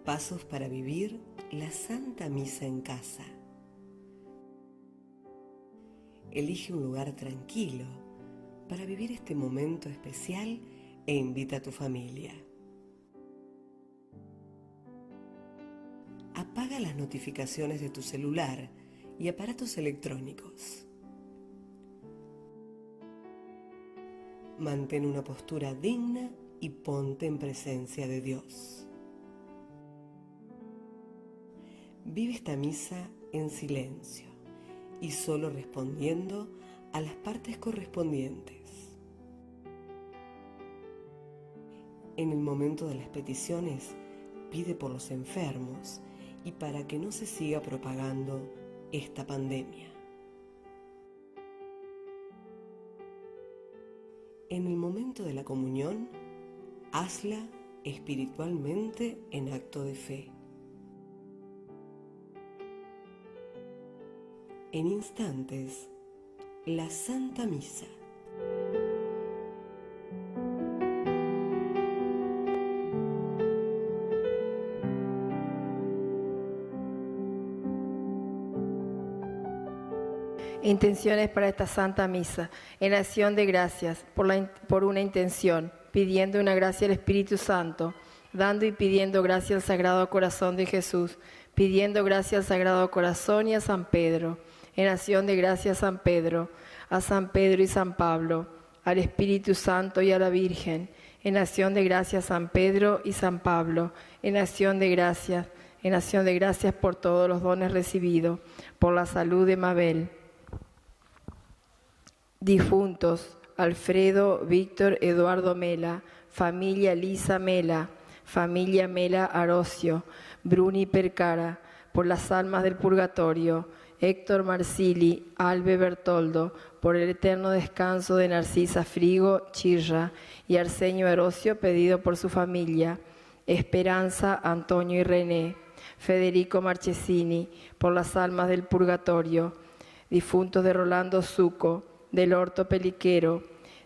Pasos para vivir la Santa Misa en casa. Elige un lugar tranquilo para vivir este momento especial e invita a tu familia. Apaga las notificaciones de tu celular y aparatos electrónicos. Mantén una postura digna y ponte en presencia de Dios. Vive esta misa en silencio y solo respondiendo a las partes correspondientes. En el momento de las peticiones, pide por los enfermos y para que no se siga propagando esta pandemia. En el momento de la comunión, hazla espiritualmente en acto de fe. En instantes, la Santa Misa. Intenciones para esta Santa Misa. En acción de gracias por una intención, pidiendo una gracia al Espíritu Santo, dando y pidiendo gracia al Sagrado Corazón de Jesús, pidiendo gracia al Sagrado Corazón y a San Pedro. En acción de gracias a San Pedro y San Pablo, al Espíritu Santo y a la Virgen. En acción de gracias San Pedro y San Pablo. En acción de gracias por todos los dones recibidos, por la salud de Mabel. Difuntos: Alfredo Víctor Eduardo Mela, familia Lisa Mela, familia Mela Arocio, Bruni Percara, por las almas del purgatorio, Héctor Marsili, Albe Bertoldo, por el eterno descanso de Narcisa Frigo Chirra y Arsenio Arocio, pedido por su familia, Esperanza, Antonio y René, Federico Marchesini, por las almas del purgatorio, difuntos de Rolando Zuco, del Orto Peliquero,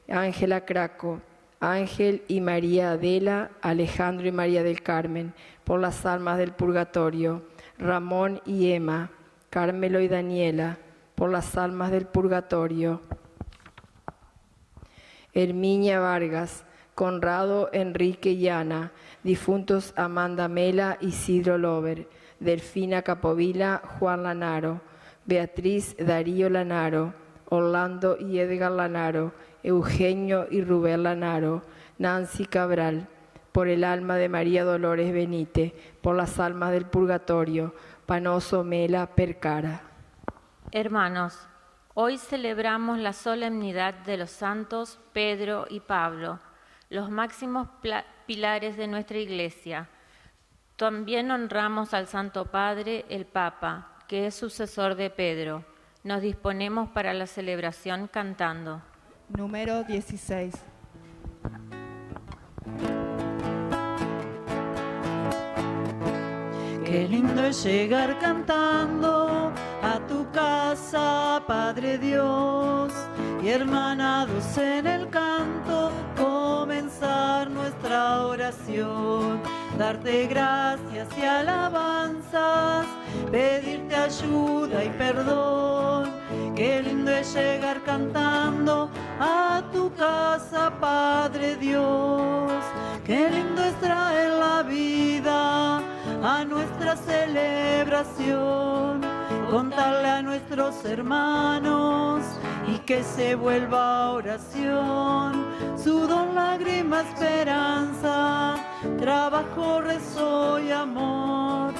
Ángela Craco, Ángel y María Adela, Alejandro y María del Carmen, por las almas del purgatorio, Ramón y Emma, Carmelo y Daniela, por las almas del purgatorio, Herminia Vargas, Conrado Enrique y Ana, difuntos Amanda Mela, Isidro Lover, Delfina Capovila, Juan Lanaro, Beatriz Darío Lanaro, Orlando y Edgar Lanaro, Eugenio y Rubén Lanaro, Nancy Cabral, por el alma de María Dolores Benítez, por las almas del purgatorio, Panoso Mela Percara. Hermanos, hoy celebramos la solemnidad de los santos Pedro y Pablo, los máximos pilares de nuestra Iglesia. También honramos al Santo Padre, el Papa, que es sucesor de Pedro. Nos disponemos para la celebración cantando. Número 16. Qué lindo es llegar cantando a tu casa, Padre Dios, y hermanados en el canto, comenzar nuestra oración. Darte gracias y alabanzas, pedirte ayuda y perdón. Qué lindo es llegar cantando a tu casa, Padre Dios. Qué lindo es traer la vida a nuestra celebración, contarle a nuestros hermanos y que se vuelva oración. Sudor, lágrima, esperanza, trabajo, rezo y amor.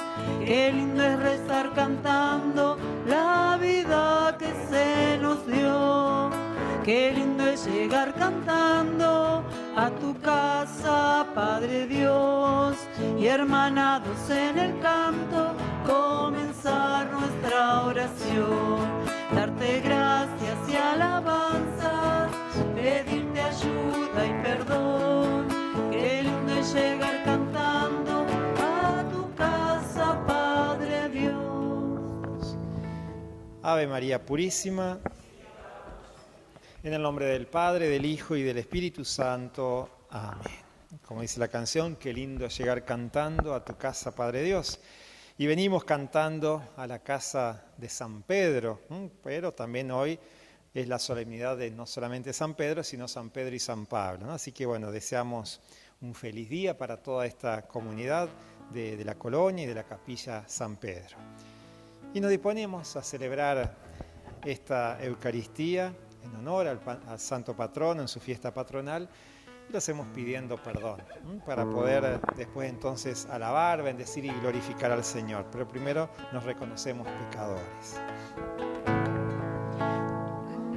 Qué lindo es rezar cantando la vida que se nos dio. Qué lindo es llegar cantando a tu casa, Padre Dios, y hermanados en el canto, comenzar nuestra oración. Darte gracias y alabanzas, pedirte ayuda y perdón. Qué lindo es llegar cantando a tu casa, Padre Dios. Ave María Purísima. En el nombre del Padre, del Hijo y del Espíritu Santo. Amén. Como dice la canción, qué lindo llegar cantando a tu casa, Padre Dios. Y venimos cantando a la casa de San Pedro, pero también hoy es la solemnidad de no solamente San Pedro, sino San Pedro y San Pablo, ¿no? Así que bueno, deseamos un feliz día para toda esta comunidad de la colonia y de la capilla San Pedro. Y nos disponemos a celebrar esta Eucaristía en honor al Santo Patrono en su fiesta patronal. Y lo hacemos pidiendo perdón, para poder después entonces alabar, bendecir y glorificar al Señor. Pero primero nos reconocemos pecadores.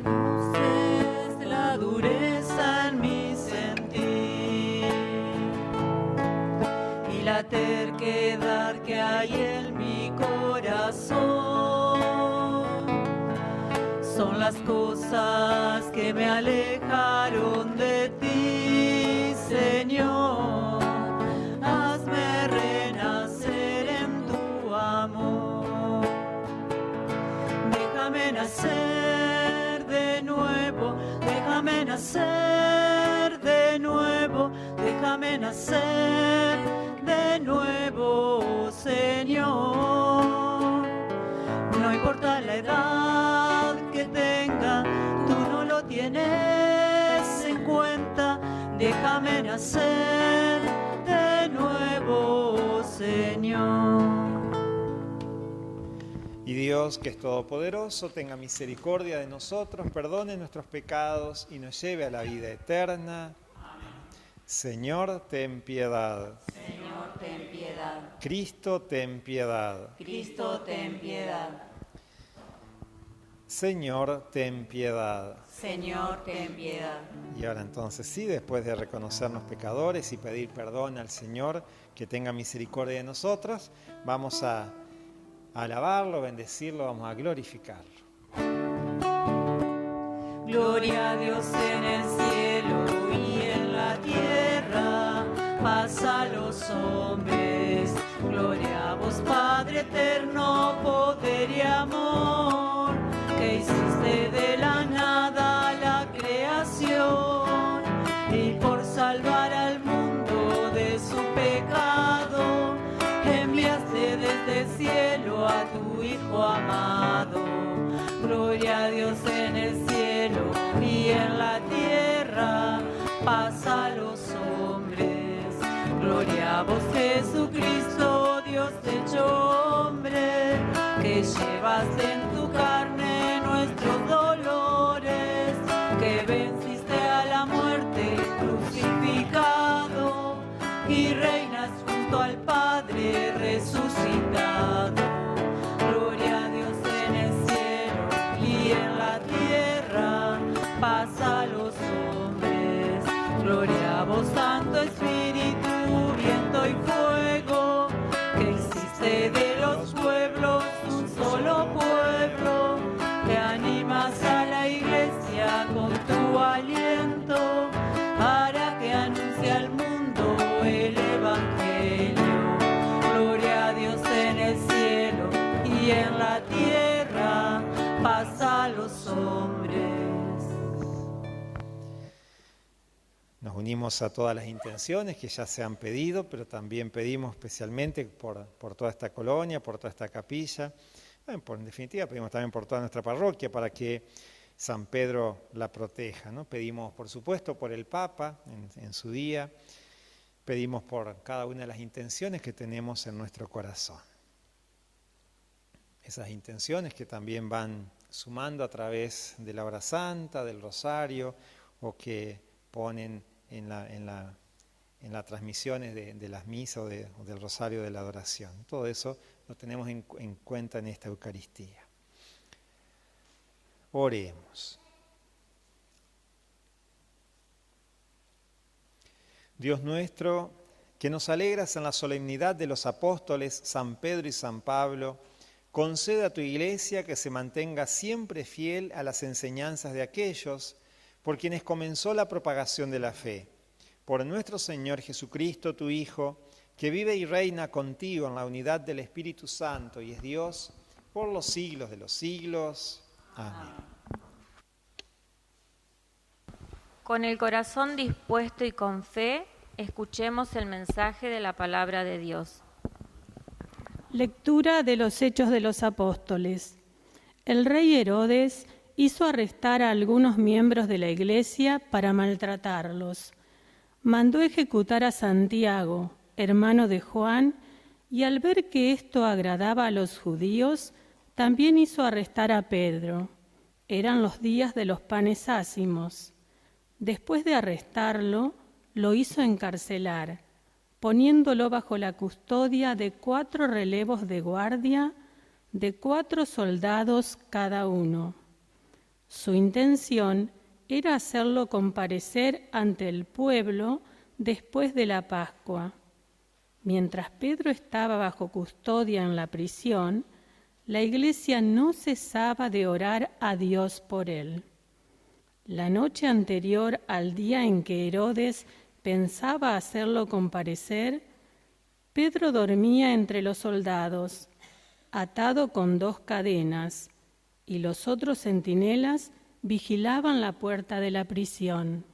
Conoces la dureza en mi sentir y la terquedad que hay en mi corazón. Son las cosas que me alejaron de ti, Señor. Hazme renacer en tu amor. Déjame nacer de nuevo, déjame nacer de nuevo, déjame nacer de nuevo, Señor. No importa la edad que tenga, tú no lo tienes en cuenta. Déjame nacer de nuevo, Señor. Y Dios, que es todopoderoso, tenga misericordia de nosotros, perdone nuestros pecados y nos lleve a la vida eterna. Señor, ten piedad. Señor, ten piedad. Cristo, ten piedad. Cristo, ten piedad. Señor, ten piedad. Señor, ten piedad. Y ahora entonces sí, después de reconocernos pecadores y pedir perdón al Señor, que tenga misericordia de nosotros, vamos a alabarlo, bendecirlo, vamos a glorificarlo. Gloria a Dios en el cielo y en la tierra, paz a los hombres. Gloria a vos, Padre eterno, poder y amor, que hiciste de la nada la creación y por salvar al mundo de su pecado, enviaste desde el cielo a tu Hijo amado. Gloria a Dios en el cielo y en la tierra, paz a los hombres. Gloria a vos, Jesucristo, Dios hecho hombre, que llevaste en tu carne nuestros dolores, que venciste a la muerte crucificado y reinas junto al Padre resucitado. Gloria a Dios en el cielo y en la tierra, paz a los hombres. Gloria a vos, Santo Espíritu, viento y fuego, que hiciste de los pueblos un solo pueblo, que animas a la iglesia con tu aliento, para que anuncie al mundo el Evangelio. Gloria a Dios en el cielo y en la tierra, paz a los hombres. Nos unimos a todas las intenciones que ya se han pedido, pero también pedimos especialmente por toda esta colonia, por toda esta capilla. En definitiva, pedimos también por toda nuestra parroquia para que San Pedro la proteja, ¿no? Pedimos, por supuesto, por el Papa en su día. Pedimos por cada una de las intenciones que tenemos en nuestro corazón. Esas intenciones que también van sumando a través de la hora santa, del rosario, o que ponen en las transmisiones de las misas o del rosario de la adoración. Todo eso lo tenemos en cuenta en esta Eucaristía. Oremos. Dios nuestro, que nos alegras en la solemnidad de los apóstoles San Pedro y San Pablo, concede a tu Iglesia que se mantenga siempre fiel a las enseñanzas de aquellos por quienes comenzó la propagación de la fe. Por nuestro Señor Jesucristo, tu Hijo, que vive y reina contigo en la unidad del Espíritu Santo y es Dios por los siglos de los siglos. Amén. Con el corazón dispuesto y con fe, Escuchemos el mensaje de la palabra de Dios. Lectura de los Hechos de los Apóstoles. El rey Herodes hizo arrestar a algunos miembros de la Iglesia para maltratarlos. Mandó ejecutar a Santiago, hermano de Juan, y al ver que esto agradaba a los judíos, también hizo arrestar a Pedro. Eran los días de los panes ácimos. Después de arrestarlo, lo hizo encarcelar, poniéndolo bajo la custodia de 4 relevos de guardia, de 4 soldados cada uno. Su intención era hacerlo comparecer ante el pueblo después de la Pascua. Mientras Pedro estaba bajo custodia en la prisión, la Iglesia no cesaba de orar a Dios por él. La noche anterior al día en que Herodes pensaba hacerlo comparecer, Pedro dormía entre los soldados, atado con 2 cadenas, y los otros centinelas vigilaban la puerta de la prisión.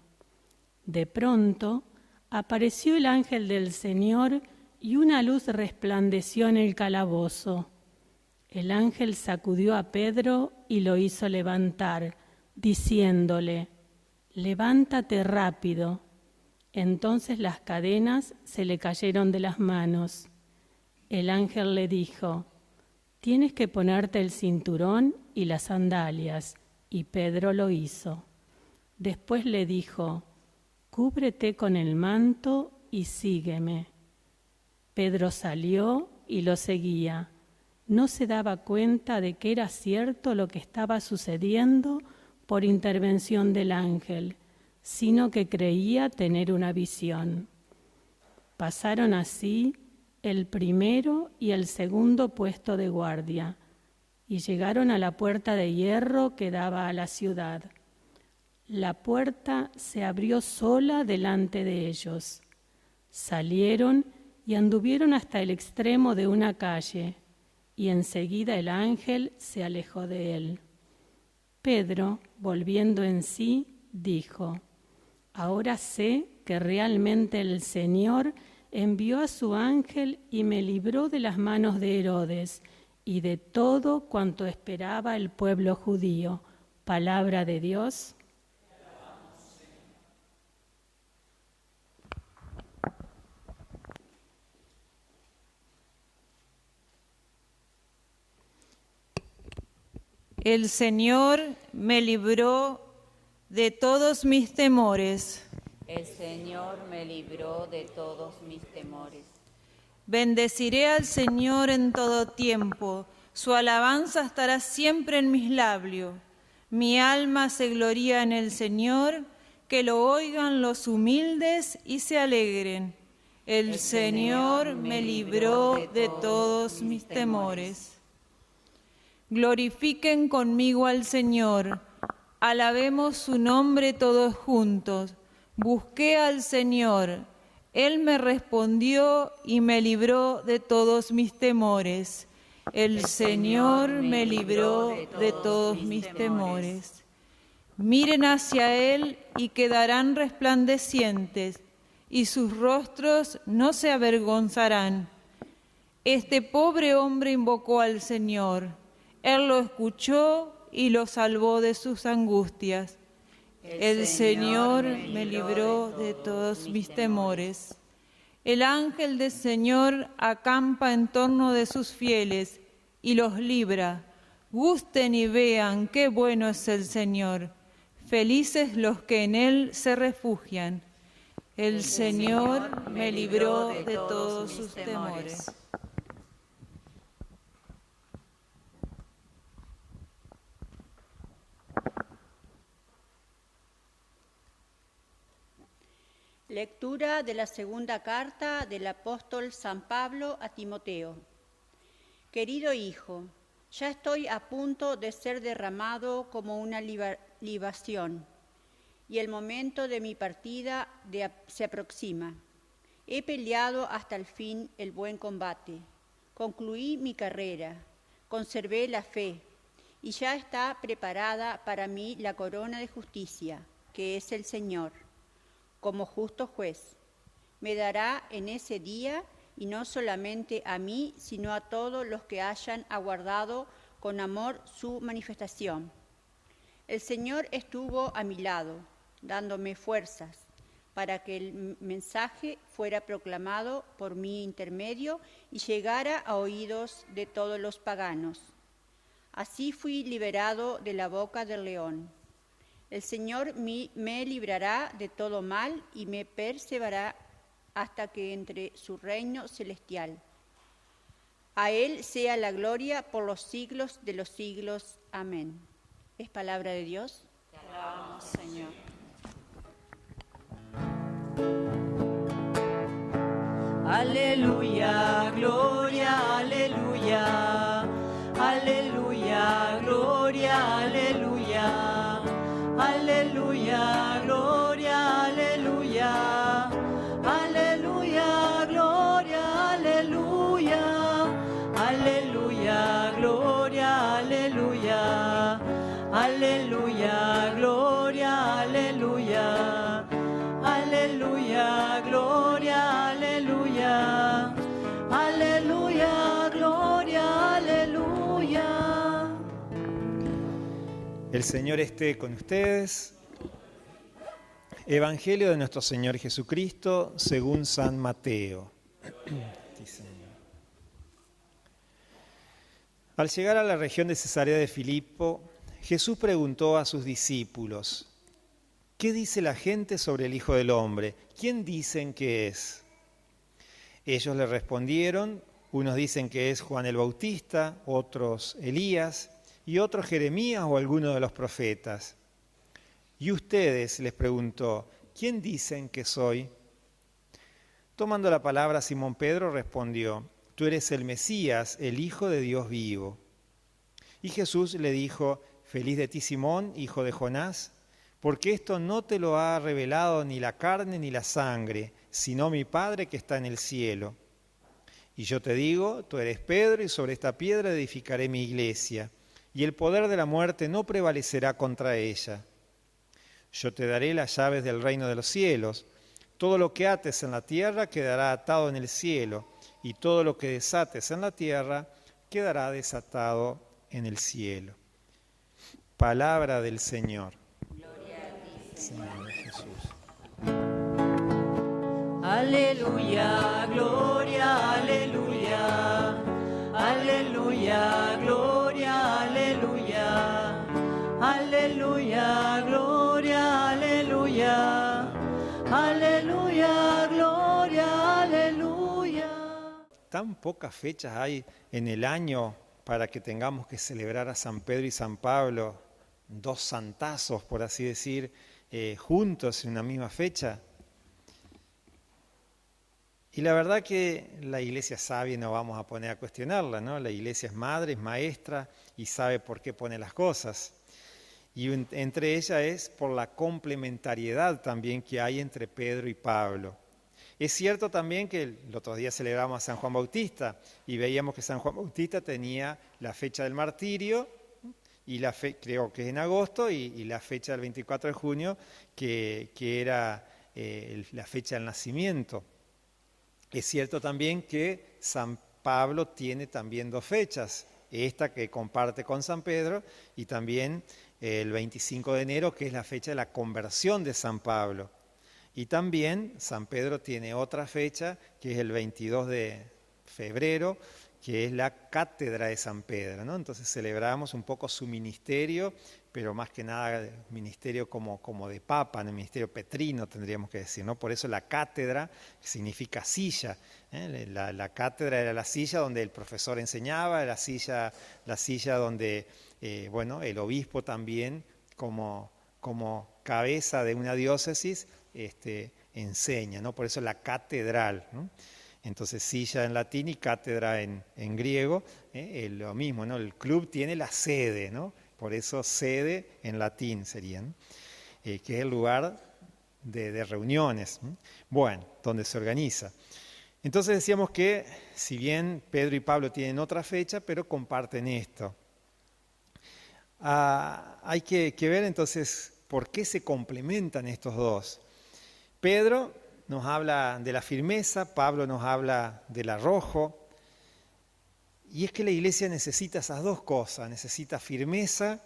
De pronto apareció el ángel del Señor y una luz resplandeció en el calabozo. El ángel sacudió a Pedro y lo hizo levantar, diciéndole: «Levántate rápido». Entonces las cadenas se le cayeron de las manos. El ángel le dijo: «Tienes que ponerte el cinturón y las sandalias», y Pedro lo hizo. Después le dijo: «Cúbrete con el manto y sígueme». Pedro salió y lo seguía. No se daba cuenta de que era cierto lo que estaba sucediendo por intervención del ángel, sino que creía tener una visión. Pasaron así el primero y el segundo puesto de guardia, y llegaron a la puerta de hierro que daba a la ciudad. La puerta se abrió sola delante de ellos. Salieron y anduvieron hasta el extremo de una calle, y enseguida el ángel se alejó de él. Pedro, volviendo en sí, dijo: «Ahora sé que realmente el Señor envió a su ángel y me libró de las manos de Herodes y de todo cuanto esperaba el pueblo judío». Palabra de Dios. El Señor me libró de todos mis temores. El Señor me libró de todos mis temores. Bendeciré al Señor en todo tiempo. Su alabanza estará siempre en mis labios. Mi alma se gloría en el Señor, que lo oigan los humildes y se alegren. El Señor me libró de todos mis temores. Glorifiquen conmigo al Señor, alabemos su nombre todos juntos. Busqué al Señor, Él me respondió y me libró de todos mis temores. El Señor me libró de todos mis temores. Miren hacia Él y quedarán resplandecientes, y sus rostros no se avergonzarán. Este pobre hombre invocó al Señor. Él lo escuchó y lo salvó de sus angustias. El Señor me libró de todos mis temores. El ángel del Señor acampa en torno de sus fieles y los libra. Gusten y vean qué bueno es el Señor. Felices los que en Él se refugian. El Señor me libró de todos sus temores. Lectura de la segunda carta del apóstol San Pablo a Timoteo. Querido hijo, ya estoy a punto de ser derramado como una libación, y el momento de mi partida se aproxima. He peleado hasta el fin el buen combate, concluí mi carrera, conservé la fe, y ya está preparada para mí la corona de justicia, que es el Señor, como justo juez. me dará en ese día, y no solamente a mí, sino a todos los que hayan aguardado con amor su manifestación. El Señor estuvo a mi lado, dándome fuerzas, para que el mensaje fuera proclamado por mi intermedio y llegara a oídos de todos los paganos. Así fui liberado de la boca del león. El Señor me librará de todo mal y me preservará hasta que entre su reino celestial. A Él sea la gloria por los siglos de los siglos. Amén. ¿Es palabra de Dios? Te alabamos, Señor. Aleluya, gloria, aleluya. Aleluya, gloria, aleluya. Aleluya, gloria, aleluya. Aleluya, gloria, aleluya. Aleluya, gloria, aleluya. Aleluya, gloria, aleluya. Aleluya, gloria, aleluya. Aleluya, gloria, aleluya. El Señor esté con ustedes. Evangelio de nuestro Señor Jesucristo según San Mateo. Al llegar a la región de Cesarea de Filipo, Jesús preguntó a sus discípulos: ¿qué dice la gente sobre el Hijo del Hombre? ¿Quién dicen que es? Ellos le respondieron: unos dicen que es Juan el Bautista, otros Elías, y otros Jeremías o alguno de los profetas. ¿Y ustedes?, les preguntó, ¿quién dicen que soy? Tomando la palabra, Simón Pedro respondió: tú eres el Mesías, el Hijo de Dios vivo. Y Jesús le dijo: feliz de ti, Simón, hijo de Jonás, porque esto no te lo ha revelado ni la carne ni la sangre, sino mi Padre que está en el cielo. Y yo te digo, tú eres Pedro, y sobre esta piedra edificaré mi iglesia, y el poder de la muerte no prevalecerá contra ella. Yo te daré las llaves del reino de los cielos. Todo lo que ates en la tierra quedará atado en el cielo, y todo lo que desates en la tierra quedará desatado en el cielo. Palabra del Señor. Gloria a ti, Señor Jesús. Aleluya, gloria, aleluya. Aleluya, gloria, aleluya. Aleluya, gloria, aleluya. Aleluya, gloria, aleluya. Tan pocas fechas hay en el año para que tengamos que celebrar a San Pedro y San Pablo, dos santazos, por así decir, juntos en una misma fecha. Y la verdad que la Iglesia sabe, no vamos a poner a cuestionarla, ¿no? La Iglesia es madre, es maestra y sabe por qué pone las cosas. Y entre ellas es por la complementariedad también que hay entre Pedro y Pablo. Es cierto también que el otro día celebramos a San Juan Bautista y veíamos que San Juan Bautista tenía la fecha del martirio, y creo que es en agosto, y la fecha del 24 de junio, que era la fecha del nacimiento. Es cierto también que San Pablo tiene también dos fechas, esta que comparte con San Pedro y también el 25 de enero, que es la fecha de la conversión de San Pablo. Y también San Pedro tiene otra fecha, que es el 22 de febrero, que es la cátedra de San Pedro, ¿no? Entonces celebramos un poco su ministerio, pero más que nada ministerio como de papa, ¿no? Ministerio petrino tendríamos que decir, ¿no? Por eso la cátedra significa silla, ¿eh? La cátedra era la silla donde el profesor enseñaba, la silla donde el obispo también como cabeza de una diócesis enseña, ¿no? Por eso la catedral, ¿no? Entonces silla en latín y cátedra en griego, lo mismo, ¿no? El club tiene la sede, ¿no? Por eso sede en latín sería, ¿no? Que es el lugar de reuniones, ¿no? Bueno, donde se organiza. Entonces decíamos que si bien Pedro y Pablo tienen otra fecha, pero comparten esto. Hay que ver entonces por qué se complementan estos dos. Pedro nos habla de la firmeza, Pablo nos habla del arrojo. Y es que la iglesia necesita esas dos cosas, necesita firmeza,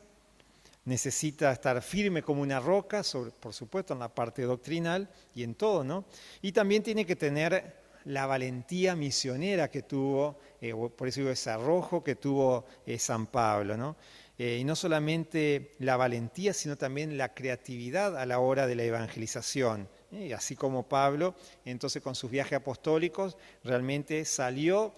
necesita estar firme como una roca, por supuesto en la parte doctrinal y en todo, ¿no? Y también tiene que tener la valentía misionera que tuvo, por eso digo ese arrojo que tuvo San Pablo, ¿no? Y no solamente la valentía, sino también la creatividad a la hora de la evangelización. Así como Pablo, entonces con sus viajes apostólicos, realmente salió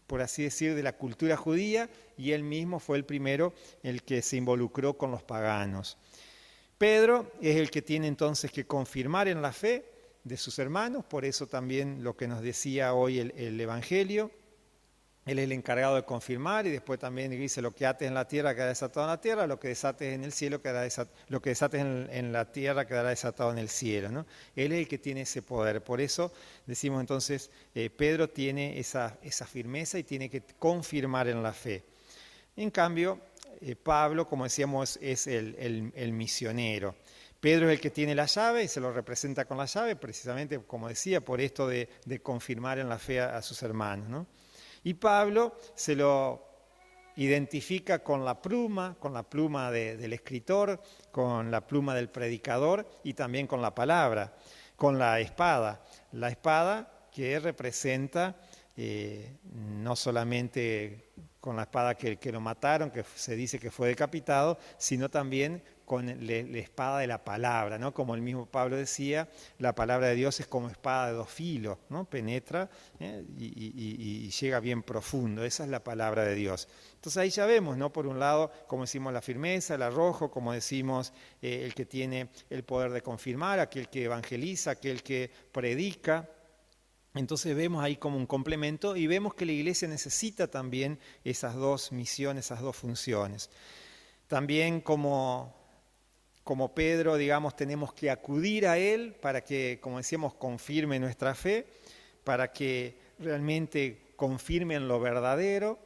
por así decir, de la cultura judía, y él mismo fue el primero el que se involucró con los paganos. Pedro es el que tiene entonces que confirmar en la fe de sus hermanos, por eso también lo que nos decía hoy el Evangelio. Él es el encargado de confirmar, y después también dice: lo que ates en la tierra quedará desatado en la tierra, lo que desates en el cielo lo que desates en la tierra quedará desatado en el cielo, ¿no? Él es el que tiene ese poder. Por eso decimos entonces, Pedro tiene esa firmeza y tiene que confirmar en la fe. En cambio, Pablo, como decíamos, es el misionero. Pedro es el que tiene la llave y se lo representa con la llave, precisamente, como decía, por esto de confirmar en la fe a sus hermanos, ¿no? Y Pablo se lo identifica con la pluma del escritor, con la pluma del predicador y también con la palabra, con la espada. La espada que representa no solamente con la espada que lo mataron, que se dice que fue decapitado, sino también con la espada de la palabra, ¿no? Como el mismo Pablo decía, la palabra de Dios es como espada de dos filos, ¿no? Penetra y llega bien profundo. Esa es la palabra de Dios. Entonces ahí ya vemos, ¿no? Por un lado, como decimos, la firmeza, el arrojo, como decimos, el que tiene el poder de confirmar, aquel que evangeliza, aquel que predica. Entonces vemos ahí como un complemento, y vemos que la iglesia necesita también esas dos misiones, esas dos funciones. También como Pedro, digamos, tenemos que acudir a él para que, como decíamos, confirme nuestra fe, para que realmente confirme en lo verdadero,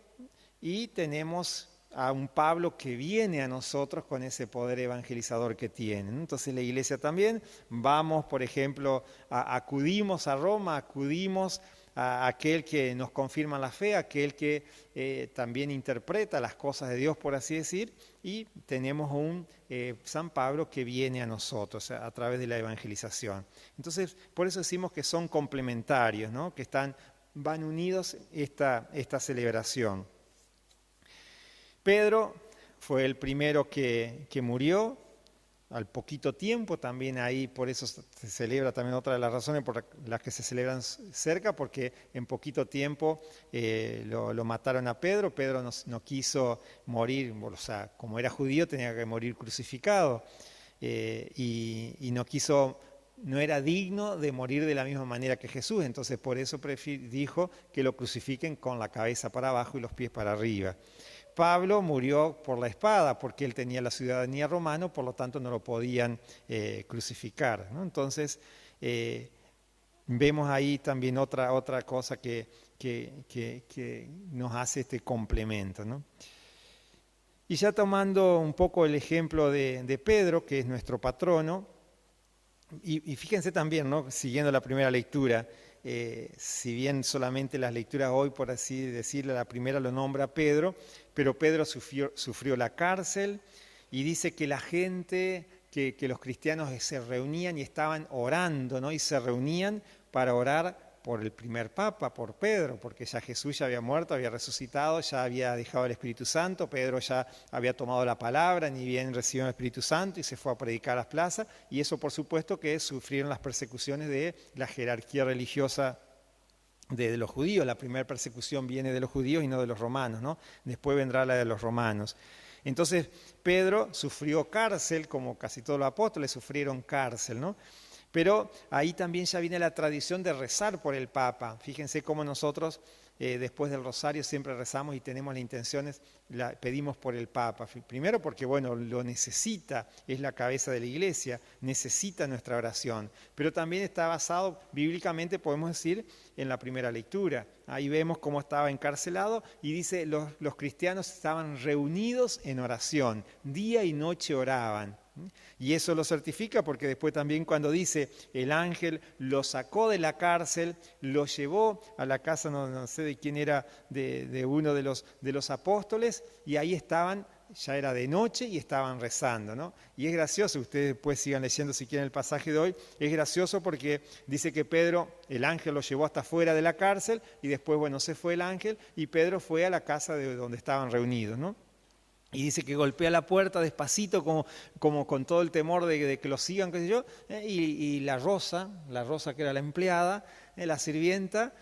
y tenemos a un Pablo que viene a nosotros con ese poder evangelizador que tiene. Entonces la iglesia también, vamos, por ejemplo, acudimos a Roma, acudimos a aquel que nos confirma la fe, aquel que también interpreta las cosas de Dios, por así decir, y tenemos un San Pablo que viene a nosotros a través de la evangelización. Entonces, por eso decimos que son complementarios, ¿no? Que van unidos esta celebración. Pedro fue el primero que murió al poquito tiempo, también ahí por eso se celebra también otra de las razones por las que se celebran cerca, porque en poquito tiempo lo mataron a Pedro. Pedro no quiso morir, o sea, como era judío tenía que morir crucificado, y no era digno de morir de la misma manera que Jesús, entonces por eso dijo que lo crucifiquen con la cabeza para abajo y los pies para arriba. Pablo murió por la espada porque él tenía la ciudadanía romana, por lo tanto no lo podían crucificar, ¿no? Entonces vemos ahí también otra cosa que nos hace este complemento, ¿no? Y ya tomando un poco el ejemplo de Pedro, que es nuestro patrono, y fíjense también, ¿no? Siguiendo la primera lectura, si bien solamente las lecturas hoy, por así decirlo, la primera lo nombra Pedro, pero Pedro sufrió la cárcel, y dice que la gente, que los cristianos se reunían y estaban orando, ¿no? Y se reunían para orar por el primer papa, por Pedro, porque ya Jesús ya había muerto, había resucitado, ya había dejado el Espíritu Santo, Pedro ya había tomado la palabra, ni bien recibió el Espíritu Santo y se fue a predicar a las plazas, y eso por supuesto que sufrieron las persecuciones de la jerarquía religiosa de los judíos. La primera persecución viene de los judíos y no de los romanos, ¿no? Después vendrá la de los romanos. Entonces Pedro sufrió cárcel, como casi todos los apóstoles sufrieron cárcel, ¿no? Pero ahí también ya viene la tradición de rezar por el Papa. Fíjense cómo nosotros después del rosario siempre rezamos y tenemos las intenciones, pedimos por el Papa. Primero porque, bueno, lo necesita, es la cabeza de la Iglesia, necesita nuestra oración. Pero también está basado bíblicamente, podemos decir, en la primera lectura. Ahí vemos cómo estaba encarcelado y dice, los cristianos estaban reunidos en oración, día y noche oraban. Y eso lo certifica porque después también cuando dice el ángel lo sacó de la cárcel, lo llevó a la casa, no sé de quién era, de uno de los apóstoles, y ahí estaban, ya era de noche y estaban rezando, ¿no? Y es gracioso, ustedes después sigan leyendo si quieren el pasaje de hoy, es gracioso porque dice que Pedro, el ángel lo llevó hasta fuera de la cárcel y después, bueno, se fue el ángel y Pedro fue a la casa de donde estaban reunidos, ¿no? Y dice que golpea la puerta despacito, como con todo el temor de que lo sigan, qué sé yo, y la Rosa que era la empleada, la sirvienta,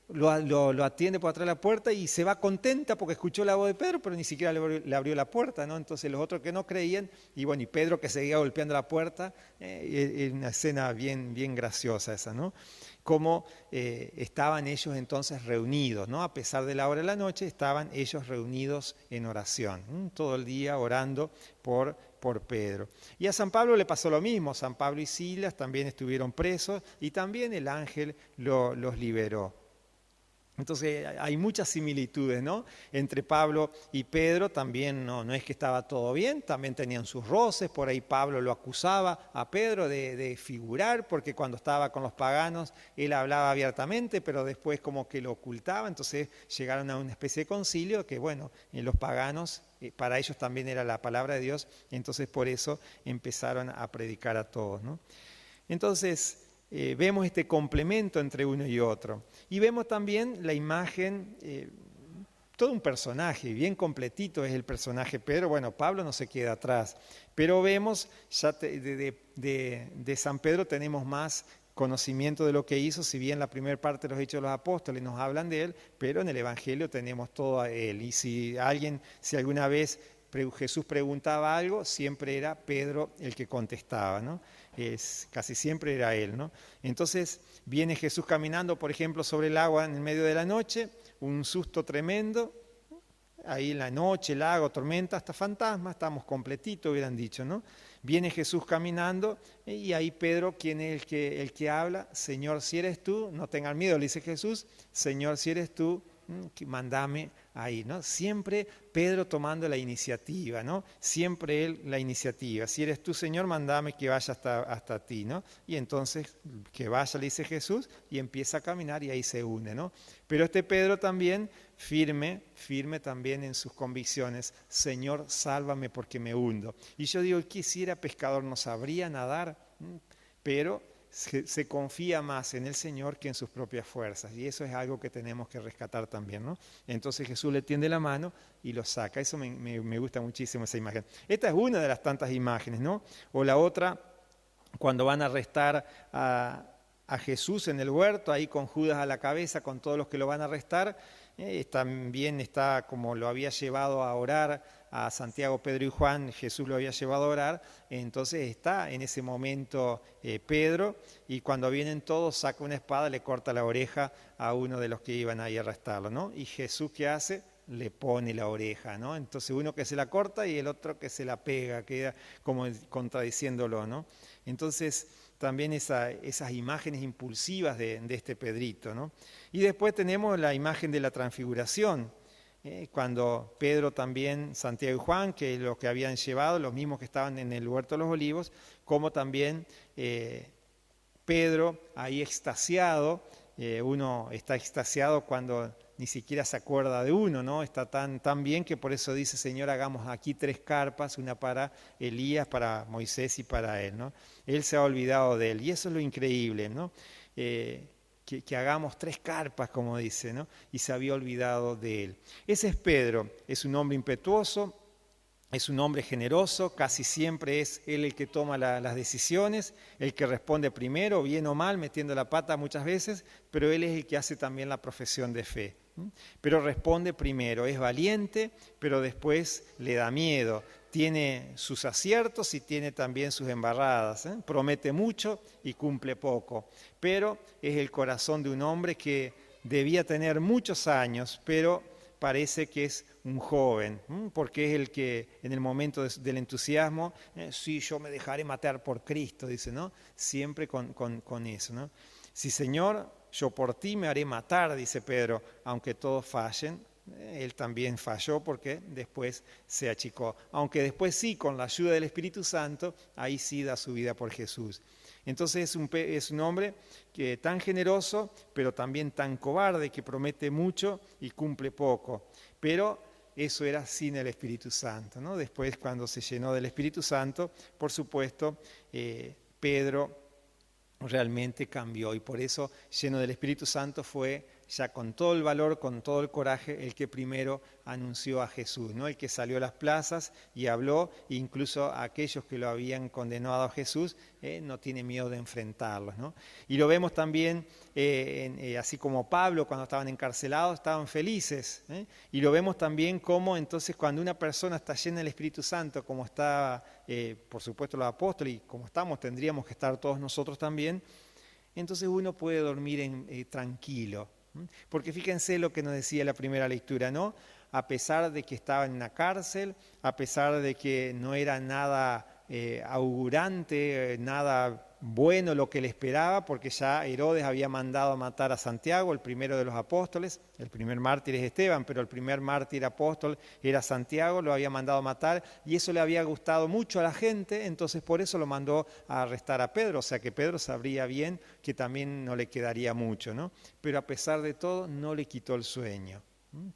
lo atiende por atrás de la puerta y se va contenta porque escuchó la voz de Pedro, pero ni siquiera le abrió la puerta, ¿no? Entonces los otros que no creían, y bueno, y Pedro que seguía golpeando la puerta, es una escena bien, bien graciosa esa, ¿no? Cómo estaban ellos entonces reunidos, ¿no? A pesar de la hora de la noche, estaban ellos reunidos en oración, todo el día orando por Pedro. Y a San Pablo le pasó lo mismo, San Pablo y Silas también estuvieron presos y también el ángel los liberó. Entonces hay muchas similitudes, ¿no? Entre Pablo y Pedro también no es que estaba todo bien, también tenían sus roces, por ahí Pablo lo acusaba a Pedro de figurar, porque cuando estaba con los paganos él hablaba abiertamente, pero después como que lo ocultaba, entonces llegaron a una especie de concilio que bueno, en los paganos para ellos también era la palabra de Dios, entonces por eso empezaron a predicar a todos, ¿no? Entonces vemos este complemento entre uno y otro. Y vemos también la imagen, todo un personaje, bien completito es el personaje Pedro. Bueno, Pablo no se queda atrás, pero vemos, ya de San Pedro tenemos más conocimiento de lo que hizo, si bien la primera parte de los Hechos de los Apóstoles nos hablan de él, pero en el Evangelio tenemos todo a él. Y si alguna vez Jesús preguntaba algo, siempre era Pedro el que contestaba, ¿no? Casi siempre era él, ¿no? Entonces viene Jesús caminando, por ejemplo, sobre el agua en el medio de la noche, un susto tremendo, ahí en la noche, lago, tormenta, hasta fantasma, estamos completitos, hubieran dicho, ¿no? Viene Jesús caminando y ahí Pedro, ¿quién es el que habla? Señor, si eres tú, no tengan miedo, le dice Jesús, Señor, si eres tú, mándame ahí, ¿no? Siempre Pedro tomando la iniciativa, ¿no? Siempre él la iniciativa. Si eres tú, Señor, mándame que vaya hasta ti, ¿no? Y entonces que vaya, le dice Jesús, y empieza a caminar y ahí se une, ¿no? Pero este Pedro también firme también en sus convicciones. Señor, sálvame porque me hundo. Y yo digo, quisiera pescador, no sabría nadar, pero se confía más en el Señor que en sus propias fuerzas, y eso es algo que tenemos que rescatar también, ¿no? Entonces Jesús le tiende la mano y lo saca. Eso me gusta muchísimo, esa imagen. Esta es una de las tantas imágenes, ¿no? O la otra, cuando van a arrestar a Jesús en el huerto, ahí con Judas a la cabeza, con todos los que lo van a arrestar, también está como lo había llevado a orar a Santiago, Pedro y Juan, Jesús lo había llevado a orar, entonces está en ese momento Pedro, y cuando vienen todos saca una espada, le corta la oreja a uno de los que iban ahí a arrestarlo, ¿no? Y Jesús, ¿qué hace? Le pone la oreja, ¿no? Entonces uno que se la corta y el otro que se la pega, queda como contradiciéndolo, ¿no? Entonces también esas imágenes impulsivas de este Pedrito, ¿no? Y después tenemos la imagen de la transfiguración, cuando Pedro también, Santiago y Juan, que los que habían llevado, los mismos que estaban en el huerto de los olivos, como también Pedro ahí extasiado, uno está extasiado cuando ni siquiera se acuerda de uno, ¿no? Está tan bien que por eso dice, Señor, hagamos aquí 3 carpas, una para Elías, para Moisés y para él, ¿no? Él se ha olvidado de él, y eso es lo increíble, ¿no? Que hagamos 3 carpas, como dice, ¿no? Y se había olvidado de él. Ese es Pedro, es un hombre impetuoso, es un hombre generoso, casi siempre es él el que toma las decisiones, el que responde primero, bien o mal, metiendo la pata muchas veces, pero él es el que hace también la profesión de fe. Pero responde primero, es valiente, pero después le da miedo, tiene sus aciertos y tiene también sus embarradas, promete mucho y cumple poco, pero es el corazón de un hombre que debía tener muchos años, pero parece que es un joven, porque es el que en el momento del entusiasmo, sí, yo me dejaré matar por Cristo, dice, ¿no? Siempre con eso, ¿no? Sí, Señor, yo por ti me haré matar, dice Pedro, aunque todos fallen, él también falló porque después se achicó. Aunque después sí, con la ayuda del Espíritu Santo, ahí sí da su vida por Jesús. Entonces es un hombre que tan generoso, pero también tan cobarde, que promete mucho y cumple poco. Pero eso era sin el Espíritu Santo, ¿no? Después, cuando se llenó del Espíritu Santo, por supuesto, Pedro realmente cambió, y por eso, lleno del Espíritu Santo, fue ya con todo el valor, con todo el coraje, el que primero anunció a Jesús, ¿no? El que salió a las plazas y habló, incluso a aquellos que lo habían condenado a Jesús, no tiene miedo de enfrentarlos, ¿no? Y lo vemos también, así como Pablo, cuando estaban encarcelados, estaban felices, y lo vemos también como entonces cuando una persona está llena del Espíritu Santo, como está, por supuesto, los apóstoles, y como estamos, tendríamos que estar todos nosotros también, entonces uno puede dormir tranquilo. Porque fíjense lo que nos decía la primera lectura, ¿no? A pesar de que estaba en una cárcel, a pesar de que no era nada augurante, nada bueno lo que le esperaba, porque ya Herodes había mandado a matar a Santiago, el primero de los apóstoles. El primer mártir es Esteban, pero el primer mártir apóstol era Santiago, lo había mandado a matar, y eso le había gustado mucho a la gente, entonces por eso lo mandó a arrestar a Pedro, o sea que Pedro sabría bien que también no le quedaría mucho, ¿no? Pero a pesar de todo no le quitó el sueño,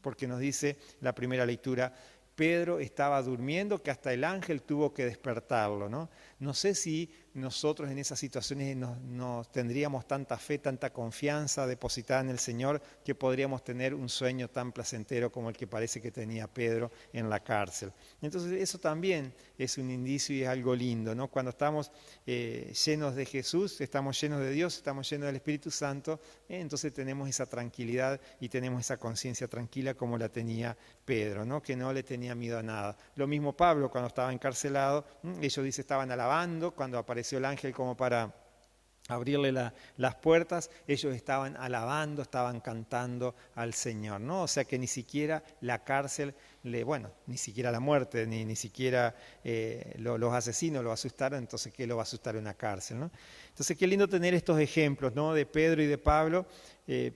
porque nos dice la primera lectura, Pedro estaba durmiendo, que hasta el ángel tuvo que despertarlo, ¿no? No sé si nosotros en esas situaciones nos tendríamos tanta fe, tanta confianza depositada en el Señor, que podríamos tener un sueño tan placentero como el que parece que tenía Pedro en la cárcel. Entonces eso también es un indicio y es algo lindo, ¿no? Cuando estamos llenos de Jesús, estamos llenos de Dios, estamos llenos del Espíritu Santo, entonces tenemos esa tranquilidad y tenemos esa conciencia tranquila como la tenía Pedro, ¿no? Que no le tenía miedo a nada. Lo mismo Pablo cuando estaba encarcelado, ellos dice estaban alabando, cuando apareció el ángel como para abrirle las puertas, ellos estaban alabando, estaban cantando al Señor, ¿no? O sea que ni siquiera la cárcel, ni siquiera la muerte, ni siquiera los asesinos lo asustaron, entonces ¿qué lo va a asustar una cárcel, ¿no? Entonces qué lindo tener estos ejemplos, ¿no? De Pedro y de Pablo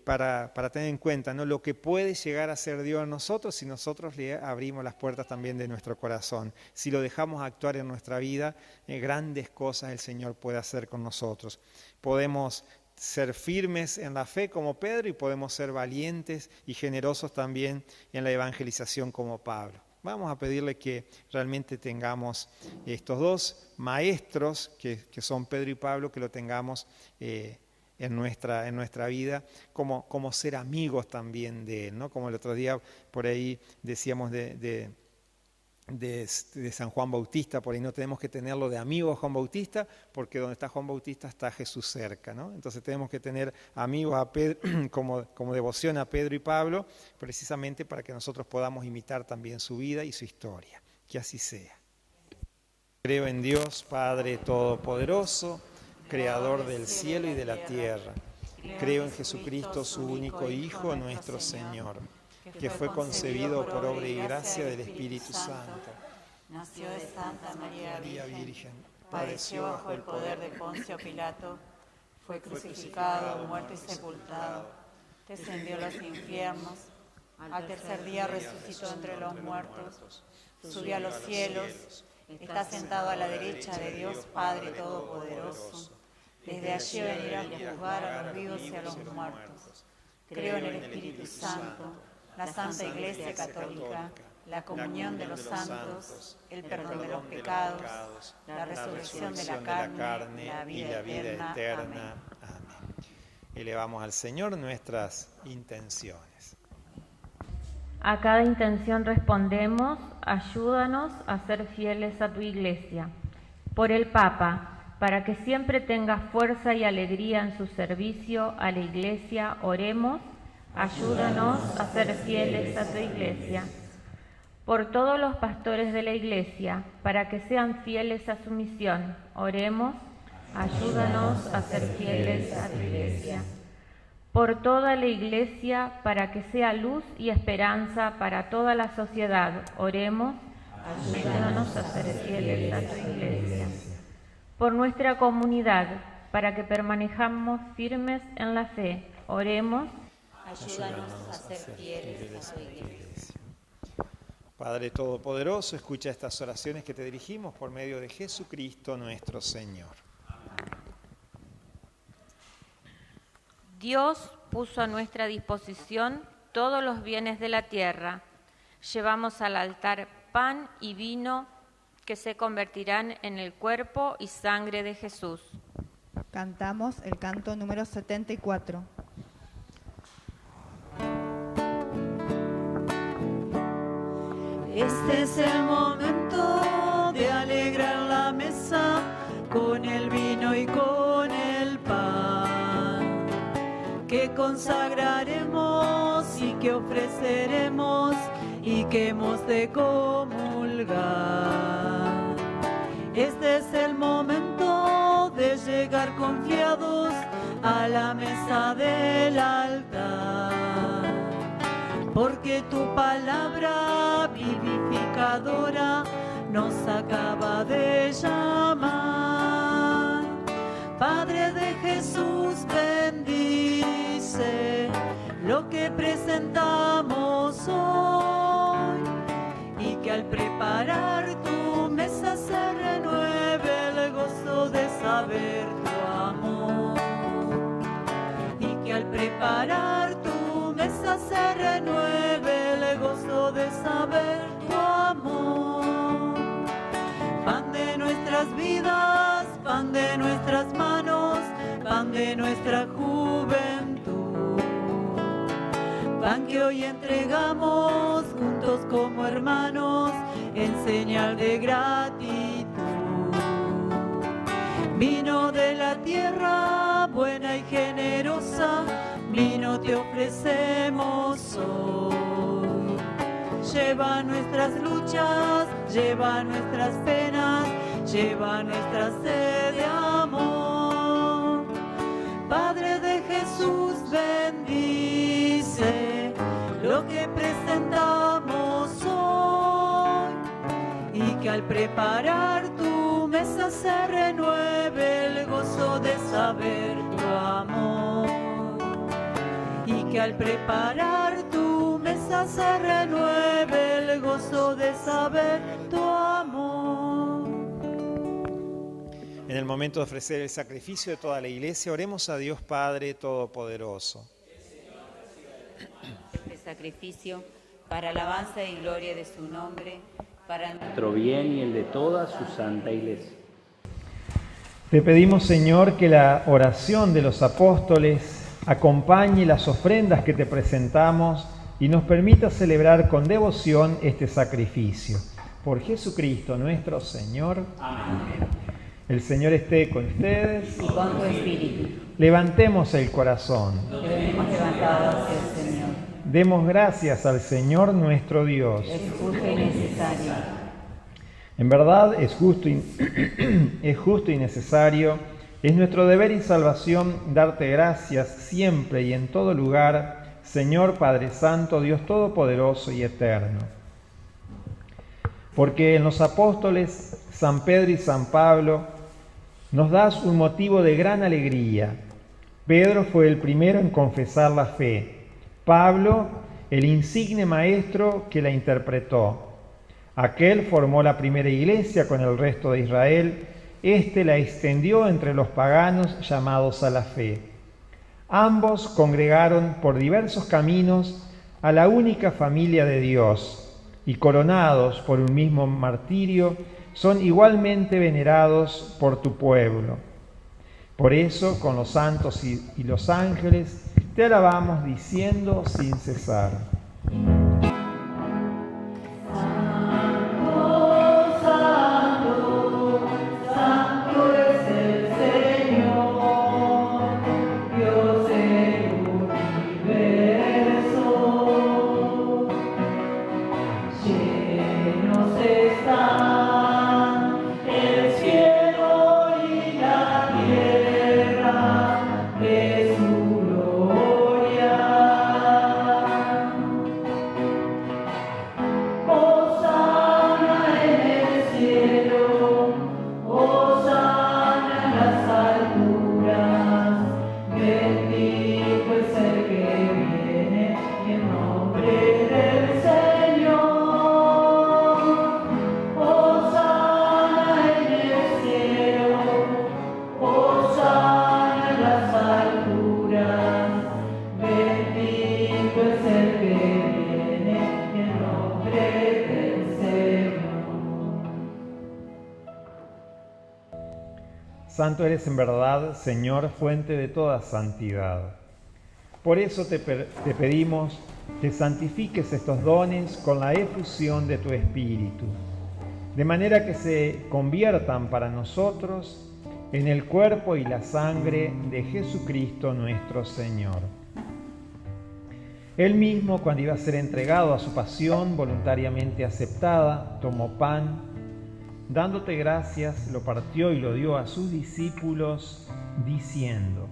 para tener en cuenta, ¿no? Lo que puede llegar a ser Dios en nosotros si nosotros le abrimos las puertas también de nuestro corazón. Si lo dejamos actuar en nuestra vida, grandes cosas el Señor puede hacer con nosotros. Podemos ser firmes en la fe como Pedro y podemos ser valientes y generosos también en la evangelización como Pablo. Vamos a pedirle que realmente tengamos estos dos maestros que son Pedro y Pablo, que lo tengamos en nuestra vida, como ser amigos también de Él, ¿no? Como el otro día por ahí decíamos de San Juan Bautista, por ahí no tenemos que tenerlo de amigo a Juan Bautista, porque donde está Juan Bautista está Jesús cerca, ¿no? Entonces tenemos que tener amigos a Pedro, como devoción a Pedro y Pablo, precisamente para que nosotros podamos imitar también su vida y su historia. Que así sea. Creo en Dios, Padre Todopoderoso, Creador del cielo y de la tierra. Creo en Jesucristo, su único Hijo, nuestro Señor, que fue concebido por obra y gracia del Espíritu Santo. Nació de Santa María Virgen, padeció bajo el poder de Poncio Pilato, fue crucificado, muerto y sepultado, descendió a los infiernos, al tercer día resucitó entre los muertos, subió a los cielos, está sentado a la derecha de Dios Padre Todopoderoso, desde allí venirá a juzgar a los vivos y a los muertos. Creo en el Espíritu Santo, la Santa Iglesia Católica, la comunión de los santos, el perdón de los pecados, la resurrección de la carne, la vida eterna. Amén. Elevamos al Señor nuestras intenciones. A cada intención respondemos, ayúdanos a ser fieles a tu Iglesia. Por el Papa, para que siempre tenga fuerza y alegría en su servicio a la Iglesia, oremos. Ayúdanos a ser fieles a tu Iglesia. Por todos los pastores de la Iglesia, para que sean fieles a su misión, oremos. Ayúdanos a ser fieles a tu Iglesia. Por toda la Iglesia, para que sea luz y esperanza para toda la sociedad, oremos. Ayúdanos a ser fieles a tu Iglesia. Por nuestra comunidad, para que permanezcamos firmes en la fe, oremos. Ayúdanos a ser fieles a tu iglesia. Padre Todopoderoso, escucha estas oraciones que te dirigimos por medio de Jesucristo nuestro Señor. Dios puso a nuestra disposición todos los bienes de la tierra. Llevamos al altar pan y vino que se convertirán en el cuerpo y sangre de Jesús. Cantamos el canto número 74. Este es el momento de alegrar la mesa con el vino y con el pan, que consagraremos y que ofreceremos y que hemos de comulgar. Este es el momento de llegar confiados a la mesa del altar, porque tu palabra vivificadora nos acaba de llamar. Padre de Jesús, bendice lo que presentamos hoy, y que al preparar tu mesa se renueve el gozo de saber tu amor, y que al preparar tu mesa se renueve el gozo de saber tu amor. Pan de nuestras vidas, pan de nuestras manos, pan de nuestra juventud, pan que hoy entregamos juntos como hermanos en señal de gratitud. Vino de la tierra buena y generosa, vino te ofrecemos hoy. Lleva nuestras luchas, lleva nuestras penas, lleva nuestra sed de amor. Padre de Jesús, bendice lo que presentamos hoy, y que al preparar tu mesa se renueve el gozo de saber tu amor, y que al preparar tu mesa se renueve el gozo de saber tu amor. En el momento de ofrecer el sacrificio de toda la iglesia, oremos a Dios Padre Todopoderoso. Este sacrificio para alabanza y gloria de su nombre, para nuestro bien y el de toda su santa iglesia. Te pedimos, Señor, que la oración de los apóstoles acompañe las ofrendas que te presentamos y nos permita celebrar con devoción este sacrificio. Por Jesucristo nuestro Señor. Amén. El Señor esté con ustedes. Y con tu espíritu. Levantemos el corazón. Lo tenemos levantado hacia el Señor. Demos gracias al Señor nuestro Dios. Es justo y necesario. En verdad es justo y necesario. Es nuestro deber y salvación darte gracias siempre y en todo lugar, Señor Padre Santo, Dios Todopoderoso y Eterno. Porque en los apóstoles San Pedro y San Pablo nos das un motivo de gran alegría. Pedro fue el primero en confesar la fe. Pablo, el insigne maestro que la interpretó. Aquel formó la primera iglesia con el resto de Israel. Este la extendió entre los paganos llamados a la fe. Ambos congregaron por diversos caminos a la única familia de Dios y coronados por un mismo martirio, son igualmente venerados por tu pueblo. Por eso, con los santos y los ángeles, te alabamos diciendo sin cesar. Santo eres en verdad, Señor, fuente de toda santidad. Por eso te pedimos que santifiques estos dones con la efusión de tu Espíritu, de manera que se conviertan para nosotros en el cuerpo y la sangre de Jesucristo nuestro Señor. Él mismo, cuando iba a ser entregado a su pasión voluntariamente aceptada, tomó pan, dándote gracias, lo partió y lo dio a sus discípulos, diciendo: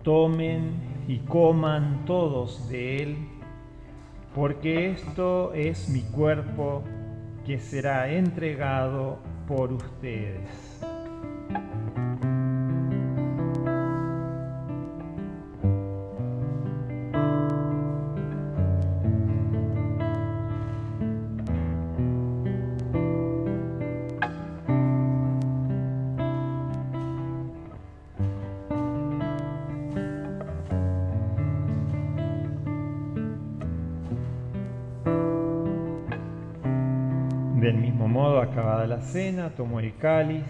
tomen y coman todos de él, porque esto es mi cuerpo que será entregado por ustedes. Del mismo modo, acabada la cena, tomó el cáliz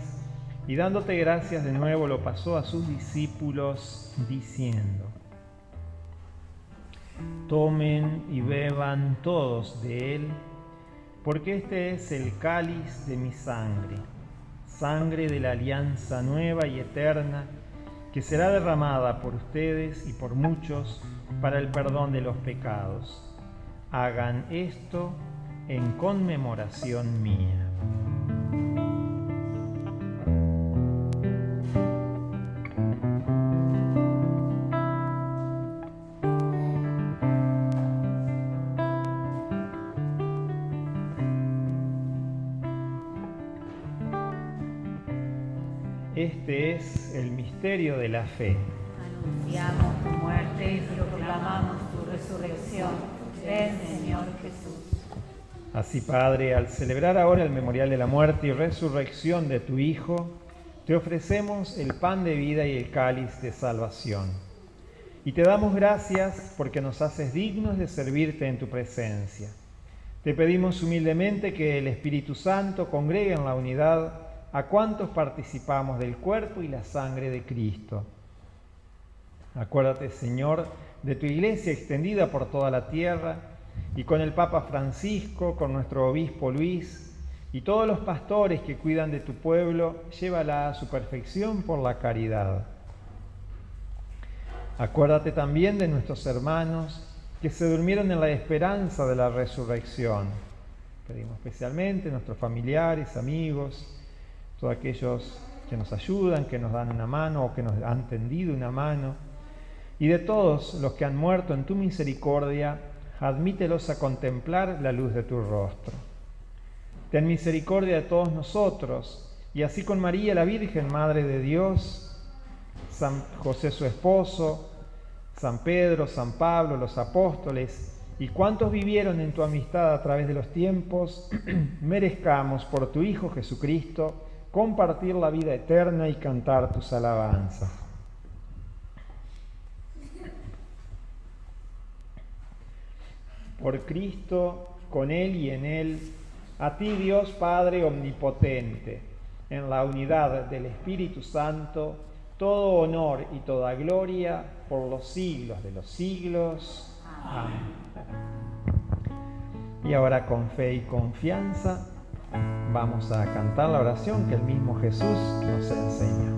y dándote gracias de nuevo lo pasó a sus discípulos diciendo: tomen y beban todos de él, porque este es el cáliz de mi sangre, sangre de la alianza nueva y eterna, que será derramada por ustedes y por muchos para el perdón de los pecados. Hagan esto en conmemoración mía. Este es el misterio de la fe. Anunciamos tu muerte y proclamamos tu resurrección. Ven, Señor Jesús. Así, Padre, al celebrar ahora el memorial de la muerte y resurrección de tu Hijo, te ofrecemos el pan de vida y el cáliz de salvación. Y te damos gracias porque nos haces dignos de servirte en tu presencia. Te pedimos humildemente que el Espíritu Santo congregue en la unidad a cuantos participamos del cuerpo y la sangre de Cristo. Acuérdate, Señor, de tu Iglesia extendida por toda la tierra, y con el Papa Francisco, con nuestro obispo Luis, y todos los pastores que cuidan de tu pueblo, llévala a su perfección por la caridad. Acuérdate también de nuestros hermanos que se durmieron en la esperanza de la resurrección. Pedimos especialmente a nuestros familiares, amigos, todos aquellos que nos ayudan, que nos dan una mano o que nos han tendido una mano, y de todos los que han muerto en tu misericordia, admítelos a contemplar la luz de tu rostro. Ten misericordia de todos nosotros, y así con María, la Virgen, Madre de Dios, San José su esposo, San Pedro, San Pablo, los apóstoles, y cuantos vivieron en tu amistad a través de los tiempos, merezcamos por tu Hijo Jesucristo compartir la vida eterna y cantar tus alabanzas. Por Cristo, con Él y en Él, a ti Dios Padre Omnipotente, en la unidad del Espíritu Santo, todo honor y toda gloria por los siglos de los siglos. Amén. Y ahora con fe y confianza vamos a cantar la oración que el mismo Jesús nos enseña.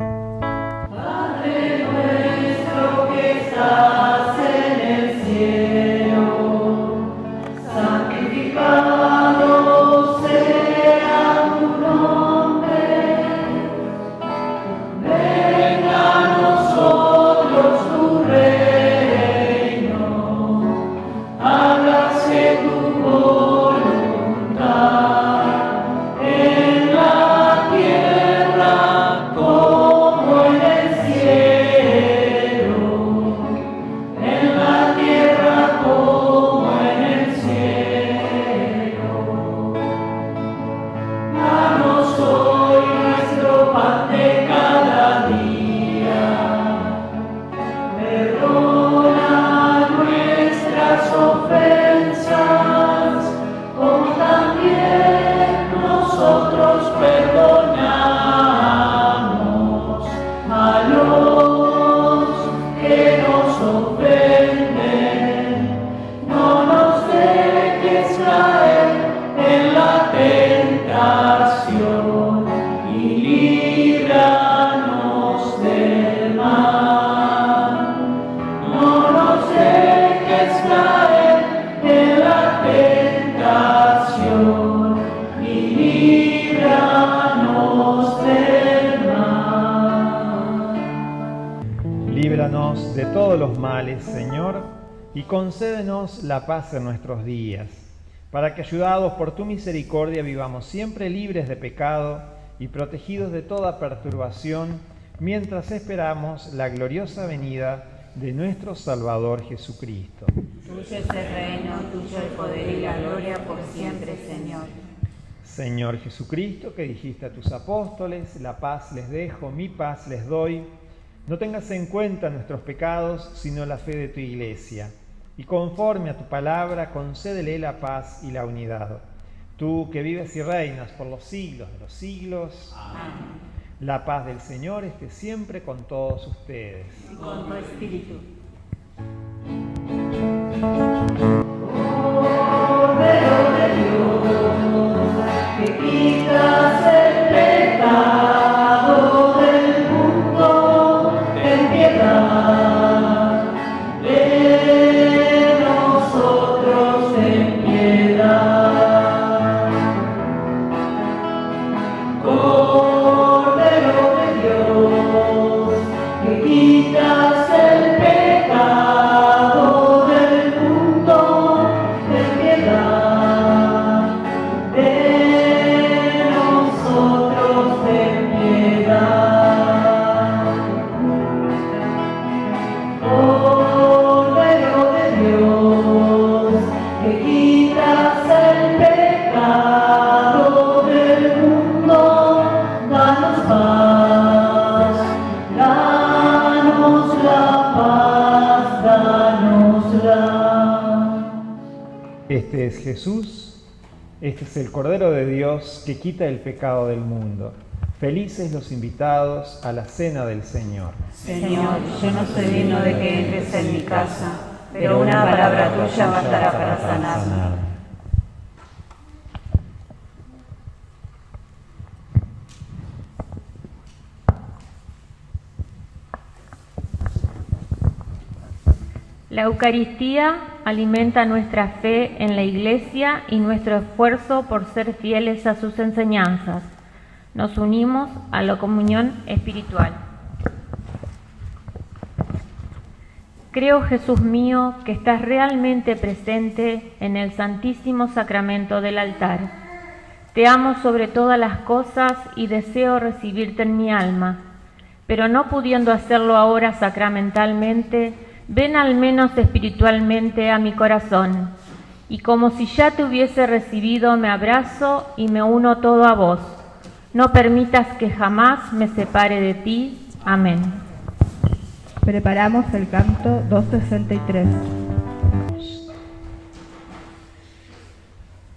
Padre nuestro que estás en el cielo, santificado sea tu nombre. Venga a nosotros tu reino, hágase tu voluntad en la tierra como líbranos de todos los males, Señor, y concédenos la paz en nuestros días, para que, ayudados por tu misericordia, vivamos siempre libres de pecado y protegidos de toda perturbación, mientras esperamos la gloriosa venida de nuestro Salvador Jesucristo. Tuyo es el reino, tuyo el poder y la gloria por siempre, Señor. Señor Jesucristo, que dijiste a tus apóstoles, la paz les dejo, mi paz les doy, no tengas en cuenta nuestros pecados, sino la fe de tu Iglesia, y conforme a tu palabra, concédele la paz y la unidad. Tú que vives y reinas por los siglos de los siglos. Amén. La paz del Señor esté siempre con todos ustedes. Y con tu espíritu. Cordero de Dios, que quitas el pecado del mundo, ten piedad de nosotros, ten piedad. Cordero de Dios, que quitas el pecado del mundo, ten piedad de nosotros, ten piedad. Cordero de Dios, que quitas el pecado del mundo, danos paz, danos la paz, danosla. Este es Jesús, este es el Cordero de Dios que quita el pecado del mundo. Felices los invitados a la cena del Señor. Señor, yo no soy digno de que entres en mi casa, pero una palabra tuya bastará para sanarme. La Eucaristía alimenta nuestra fe en la Iglesia y nuestro esfuerzo por ser fieles a sus enseñanzas. Nos unimos a la comunión espiritual. Creo, Jesús mío, que estás realmente presente en el Santísimo Sacramento del altar. Te amo sobre todas las cosas y deseo recibirte en mi alma, pero no pudiendo hacerlo ahora sacramentalmente, ven al menos espiritualmente a mi corazón, y como si ya te hubiese recibido, me abrazo y me uno todo a vos. No permitas que jamás me separe de ti. Amén. Preparamos el canto 263.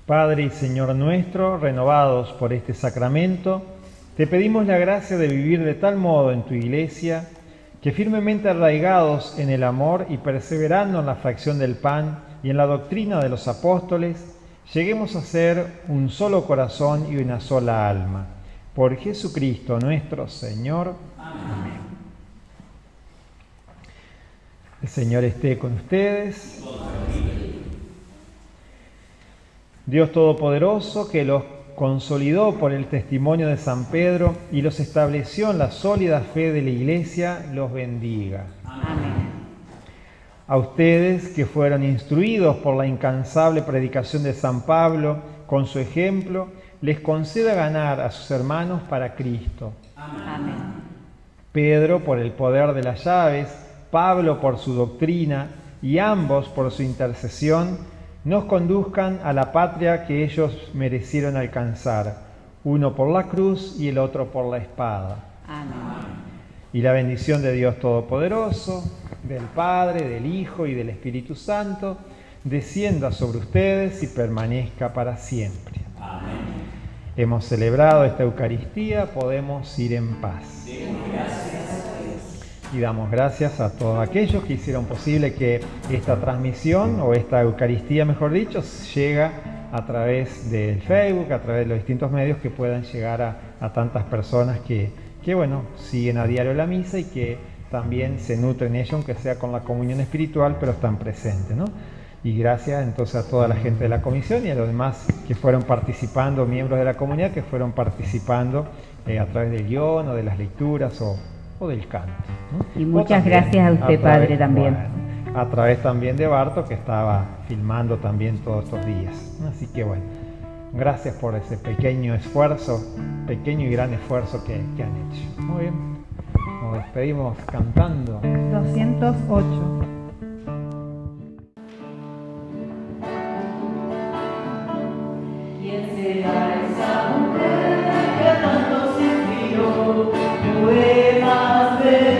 Padre y Señor nuestro, renovados por este sacramento, te pedimos la gracia de vivir de tal modo en tu Iglesia, que firmemente arraigados en el amor y perseverando en la fracción del pan y en la doctrina de los apóstoles, lleguemos a ser un solo corazón y una sola alma. Por Jesucristo nuestro Señor. Amén. El Señor esté con ustedes. Dios Todopoderoso, que los consolidó por el testimonio de San Pedro y los estableció en la sólida fe de la Iglesia, los bendiga. Amén. A ustedes que fueron instruidos por la incansable predicación de San Pablo, con su ejemplo, les conceda ganar a sus hermanos para Cristo. Amén. Pedro por el poder de las llaves, Pablo por su doctrina y ambos por su intercesión, nos conduzcan a la patria que ellos merecieron alcanzar, uno por la cruz y el otro por la espada. Amén. Y la bendición de Dios Todopoderoso, del Padre, del Hijo y del Espíritu Santo, descienda sobre ustedes y permanezca para siempre. Amén. Hemos celebrado esta Eucaristía, podemos ir en paz. Y damos gracias a todos aquellos que hicieron posible que esta transmisión, o esta Eucaristía mejor dicho, llegue a través del Facebook, a través de los distintos medios que puedan llegar a tantas personas que bueno, siguen a diario la misa y que también se nutren ellos, aunque sea con la comunión espiritual, pero están presentes, ¿no? Y gracias entonces a toda la gente de la comisión y a los demás que fueron participando, miembros de la comunidad que fueron participando a través del guión o de las lecturas o o del canto. Y muchas gracias a usted, Padre, también. Bueno, a través también de Barto, que estaba filmando también todos estos días. Así que bueno, gracias por ese pequeño esfuerzo, pequeño y gran esfuerzo que han hecho. Muy bien, nos despedimos cantando. 208. ¿Quién será esa mujer que tanto sufrió? Poemas de